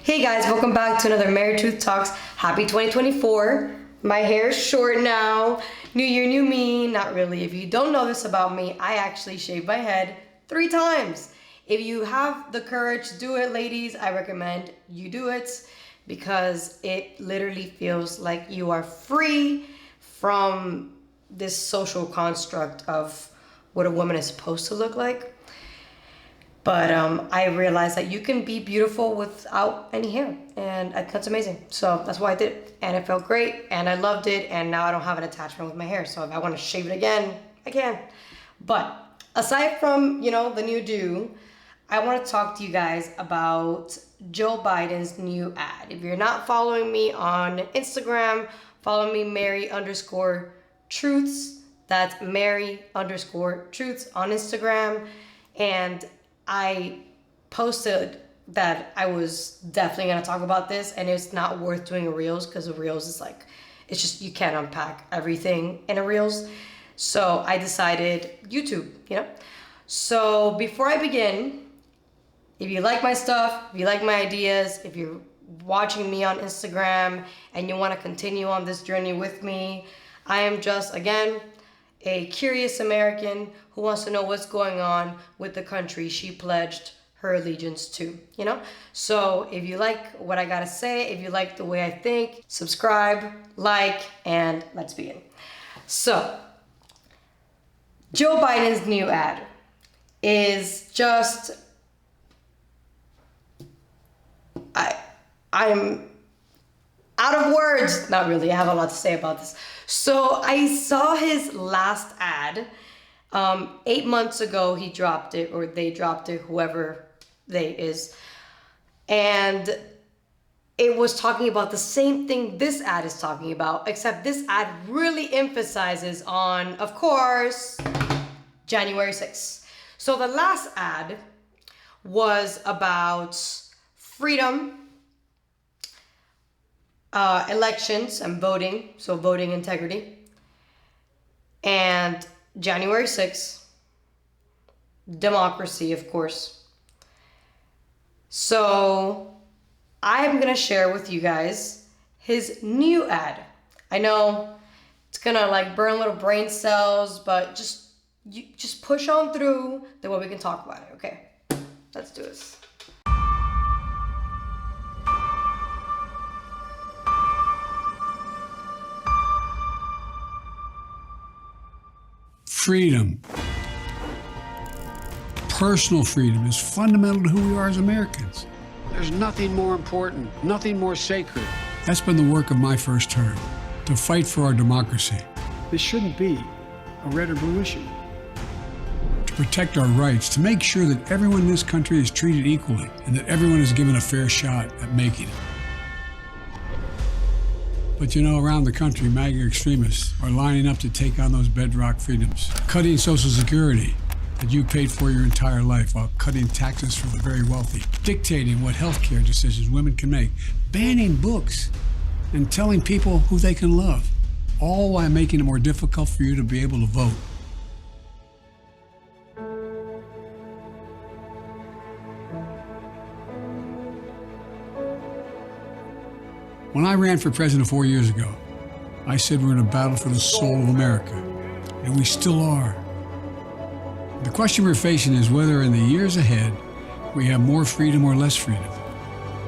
Hey guys, welcome back to another Married Truth Talks. Happy 2024. My hair is short now. New year, new me. Not really. If you don't know this about me, I actually shave my head 3 times. If you have the courage to do it, ladies, I recommend you do it because it literally feels like you are free from this social construct of what a woman is supposed to look like. But I realized that you can be beautiful without any hair, and that's amazing. So that's why I did it, and it felt great, and I loved it, and now I don't have an attachment with my hair. So if I want to shave it again, I can. But aside from, the new do, I want to talk to you guys about Joe Biden's new ad. If you're not following me on Instagram, follow me Mary_Truths. That's Mary_Truths on Instagram. And I posted that I was definitely going to talk about this, and it's not worth doing a Reels because a Reels is it's just, you can't unpack everything in a Reels. So I decided YouTube, So before I begin, if you like my stuff, if you like my ideas, if you're watching me on Instagram and you want to continue on this journey with me, I am just, again, a curious American who wants to know what's going on with the country she pledged her allegiance to, So if you like what I gotta say, if you like the way I think, subscribe, and let's begin. So, Joe Biden's new ad is just, I'm out of words. Not really, I have a lot to say about this. So I saw his last ad. 8 months ago, he dropped it, or they dropped it, whoever they is. And it was talking about the same thing this ad is talking about, except this ad really emphasizes on, of course, January 6th. So the last ad was about freedom, elections and voting, so voting integrity, and January 6th, democracy, of course. So I'm going to share with you guys his new ad. I know it's going to burn little brain cells, but just push on through, then we can talk about it, okay? Let's do this. Freedom, personal freedom, is fundamental to who we are as Americans. There's nothing more important, nothing more sacred. That's been the work of my first term, to fight for our democracy. This shouldn't be a red or blue issue. To protect our rights, to make sure that everyone in this country is treated equally and that everyone is given a fair shot at making it. But around the country, MAGA extremists are lining up to take on those bedrock freedoms, cutting Social Security that you paid for your entire life while cutting taxes for the very wealthy, dictating what healthcare decisions women can make, banning books, and telling people who they can love, all while making it more difficult for you to be able to vote. When I ran for president 4 years ago, I said we're in a battle for the soul of America, and we still are. The question we're facing is whether in the years ahead we have more freedom or less freedom,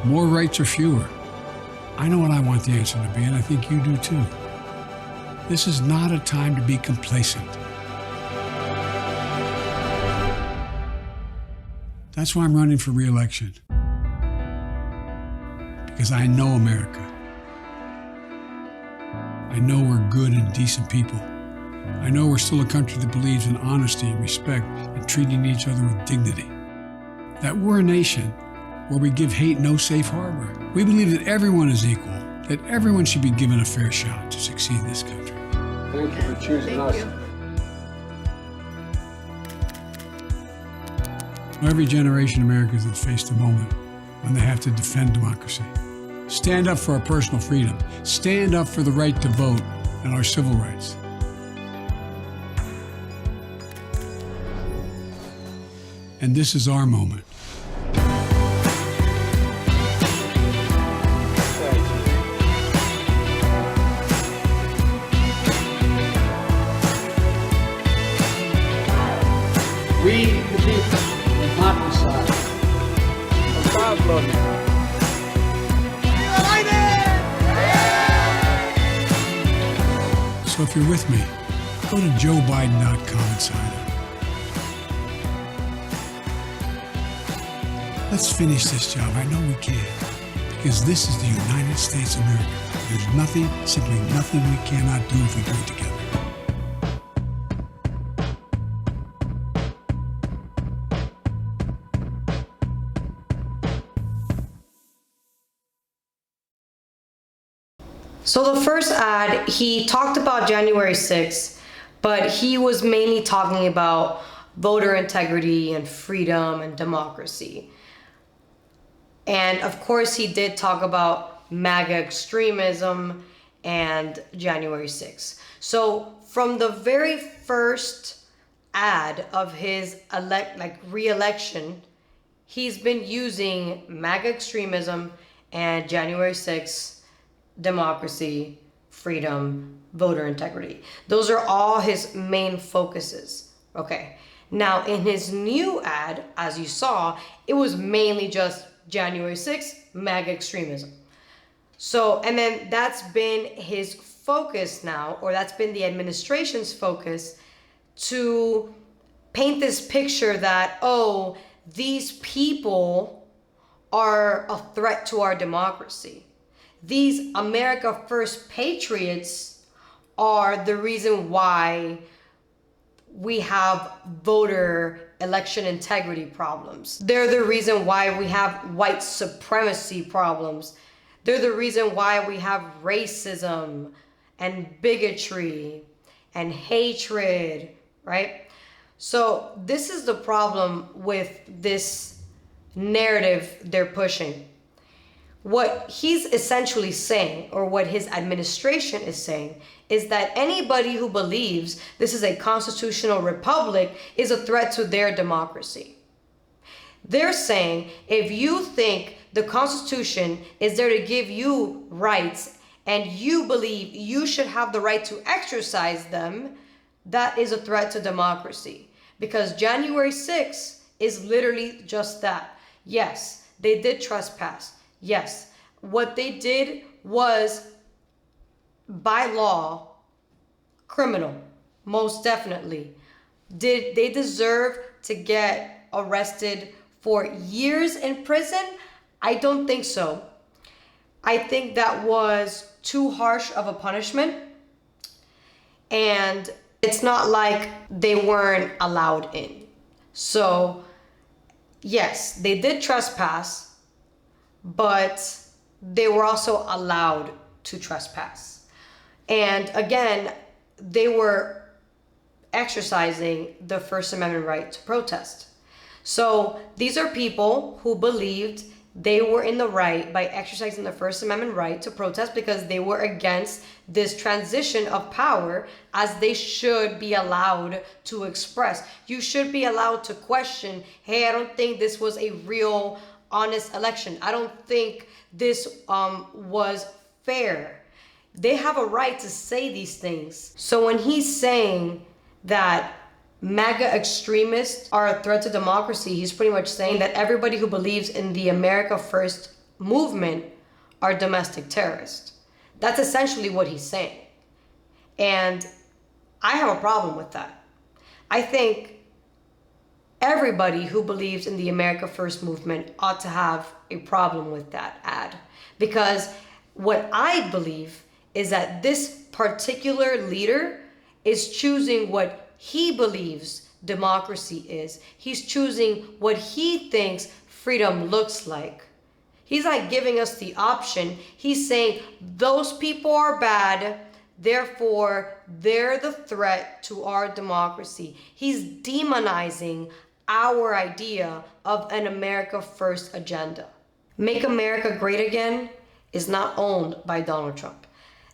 more rights or fewer. I know what I want the answer to be, and I think you do too. This is not a time to be complacent. That's why I'm running for re-election, because I know America. I know we're good and decent people. I know we're still a country that believes in honesty and respect and treating each other with dignity. That we're a nation where we give hate no safe harbor. We believe that everyone is equal, that everyone should be given a fair shot to succeed in this country. Thank you for choosing us. Every generation of Americans has faced a moment when they have to defend democracy. Stand up for our personal freedom. Stand up for the right to vote and our civil rights. And this is our moment. So if you're with me, go to joebiden.com and sign up. Let's finish this job. I know we can. Because this is the United States of America. There's nothing, simply nothing we cannot do if we do it together. So the first ad, he talked about January 6th, but he was mainly talking about voter integrity and freedom and democracy. And of course, he did talk about MAGA extremism and January 6th. So from the very first ad of his re-election, he's been using MAGA extremism and January 6th, democracy, freedom, voter integrity. Those are all his main focuses. Okay. Now, in his new ad, as you saw, it was mainly just January 6th, MAGA extremism. So, and then that's been his focus now, or that's been the administration's focus, to paint this picture that, oh, these people are a threat to our democracy. These America First patriots are the reason why we have voter election integrity problems. They're the reason why we have white supremacy problems. They're the reason why we have racism and bigotry and hatred, right? So this is the problem with this narrative they're pushing. What he's essentially saying, or what his administration is saying, is that anybody who believes this is a constitutional republic is a threat to their democracy. They're saying if you think the Constitution is there to give you rights and you believe you should have the right to exercise them, that is a threat to democracy. Because January 6th is literally just that. Yes, they did trespass. Yes, what they did was, by law, criminal, most definitely. Did they deserve to get arrested for years in prison? I don't think so. I think that was too harsh of a punishment. And it's not like they weren't allowed in. So, yes, they did trespass, but they were also allowed to trespass. And again, they were exercising the First Amendment right to protest. So these are people who believed they were in the right by exercising the First Amendment right to protest because they were against this transition of power, as they should be allowed to express. You should be allowed to question, hey, I don't think this was a real, honest election. I don't think this was fair. They have a right to say these things. So when he's saying that MAGA extremists are a threat to democracy, he's pretty much saying that everybody who believes in the America First movement are domestic terrorists. That's essentially what he's saying. And I have a problem with that. I think everybody who believes in the America First movement ought to have a problem with that ad. Because what I believe is that this particular leader is choosing what he believes democracy is. He's choosing what he thinks freedom looks like. He's not giving us the option. He's saying those people are bad, therefore they're the threat to our democracy. He's demonizing our idea of an America First agenda. Make America Great Again is not owned by Donald Trump.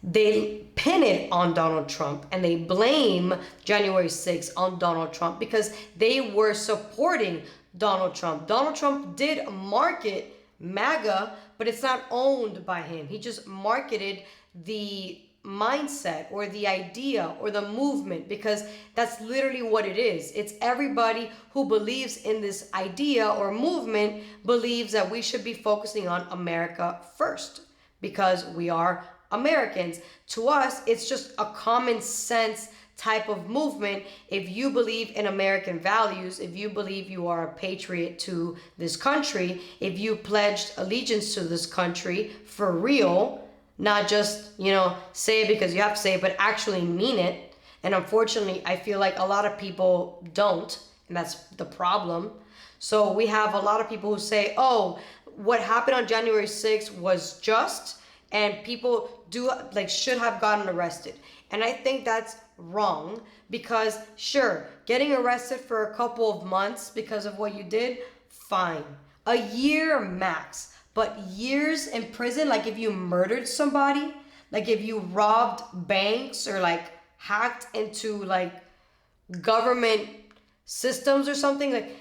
They pin it on Donald Trump and they blame January 6th on Donald Trump because they were supporting Donald Trump. Donald Trump did market MAGA, but it's not owned by him. He just marketed the mindset or the idea or the movement, because that's literally what it is. It's everybody who believes in this idea or movement believes that we should be focusing on America first because we are Americans. To us, it's just a common sense type of movement. If you believe in American values, if you believe you are a patriot to this country, if you pledged allegiance to this country for real, not just, say it because you have to say it, but actually mean it. And unfortunately, I feel like a lot of people don't, and that's the problem. So we have a lot of people who say, oh, what happened on January 6th was just, and people should have gotten arrested. And I think that's wrong, because sure, getting arrested for a couple of months because of what you did, fine. A year max. But years in prison, like if you murdered somebody, like if you robbed banks or like hacked into like government systems or something, like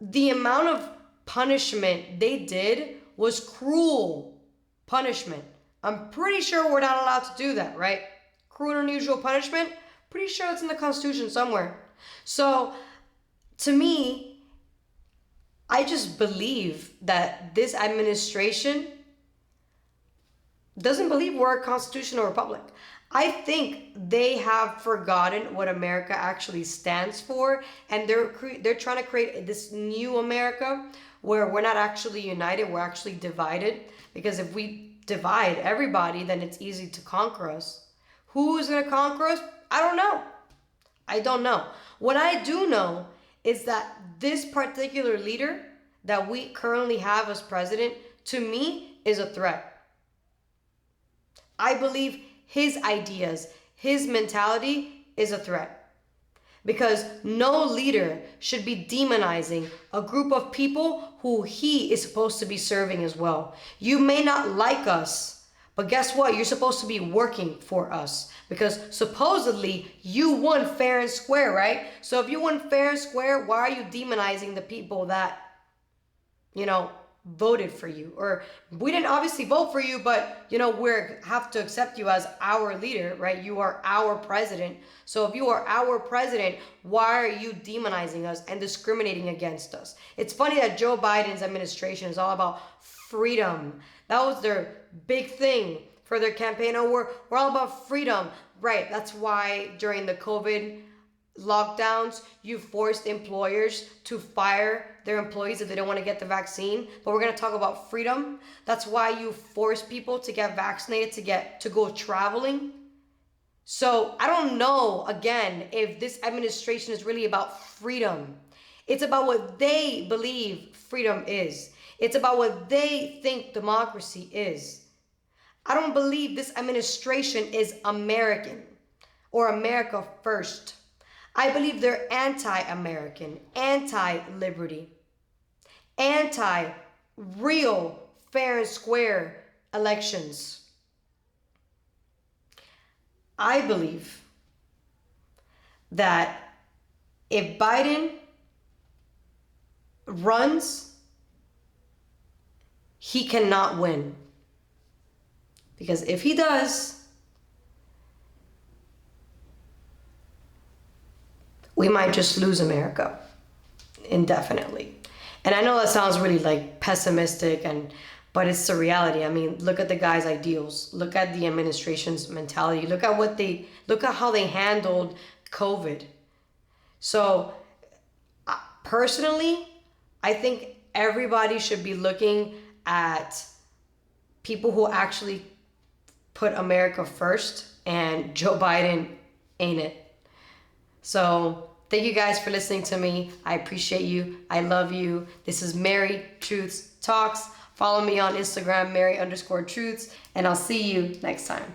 the amount of punishment they did was cruel punishment. I'm pretty sure we're not allowed to do that, right? Cruel and unusual punishment, pretty sure it's in the Constitution somewhere. So to me, I just believe that this administration doesn't believe we're a constitutional republic. I think they have forgotten what America actually stands for, and they're trying to create this new America where we're not actually united, we're actually divided. Because if we divide everybody, then it's easy to conquer us. Who's going to conquer us? I don't know. I don't know. What I do know is that this particular leader that we currently have as president, to me, is a threat. I believe his ideas, his mentality is a threat. Because no leader should be demonizing a group of people who he is supposed to be serving as well. You may not like us, but guess what? You're supposed to be working for us, because supposedly you won fair and square, right? So if you won fair and square, why are you demonizing the people that, voted for you? Or we didn't obviously vote for you, but we have to accept you as our leader, right? You are our president. So if you are our president, why are you demonizing us and discriminating against us? It's funny that Joe Biden's administration is all about freedom. That was their big thing for their campaign. Oh, we're all about freedom. Right. That's why during the COVID lockdowns, you forced employers to fire their employees if they don't want to get the vaccine. But we're going to talk about freedom. That's why you force people to get vaccinated to go traveling. So I don't know, again, if this administration is really about freedom. It's about what they believe freedom is. It's about what they think democracy is. I don't believe this administration is American or America first. I believe they're anti-American, anti-liberty, anti-real, fair and square elections. I believe that if Biden runs, he cannot win. Because if he does, we might just lose America indefinitely. And I know that sounds really pessimistic, but it's the reality. I mean, look at the guy's ideals. Look at the administration's mentality. Look at how they handled COVID. So personally, I think everybody should be looking at people who actually put America first, and Joe Biden ain't it. So thank you guys for listening to me. I appreciate you. I love you. This is Mary Truths Talks. Follow me on Instagram, Mary_Truths, and I'll see you next time.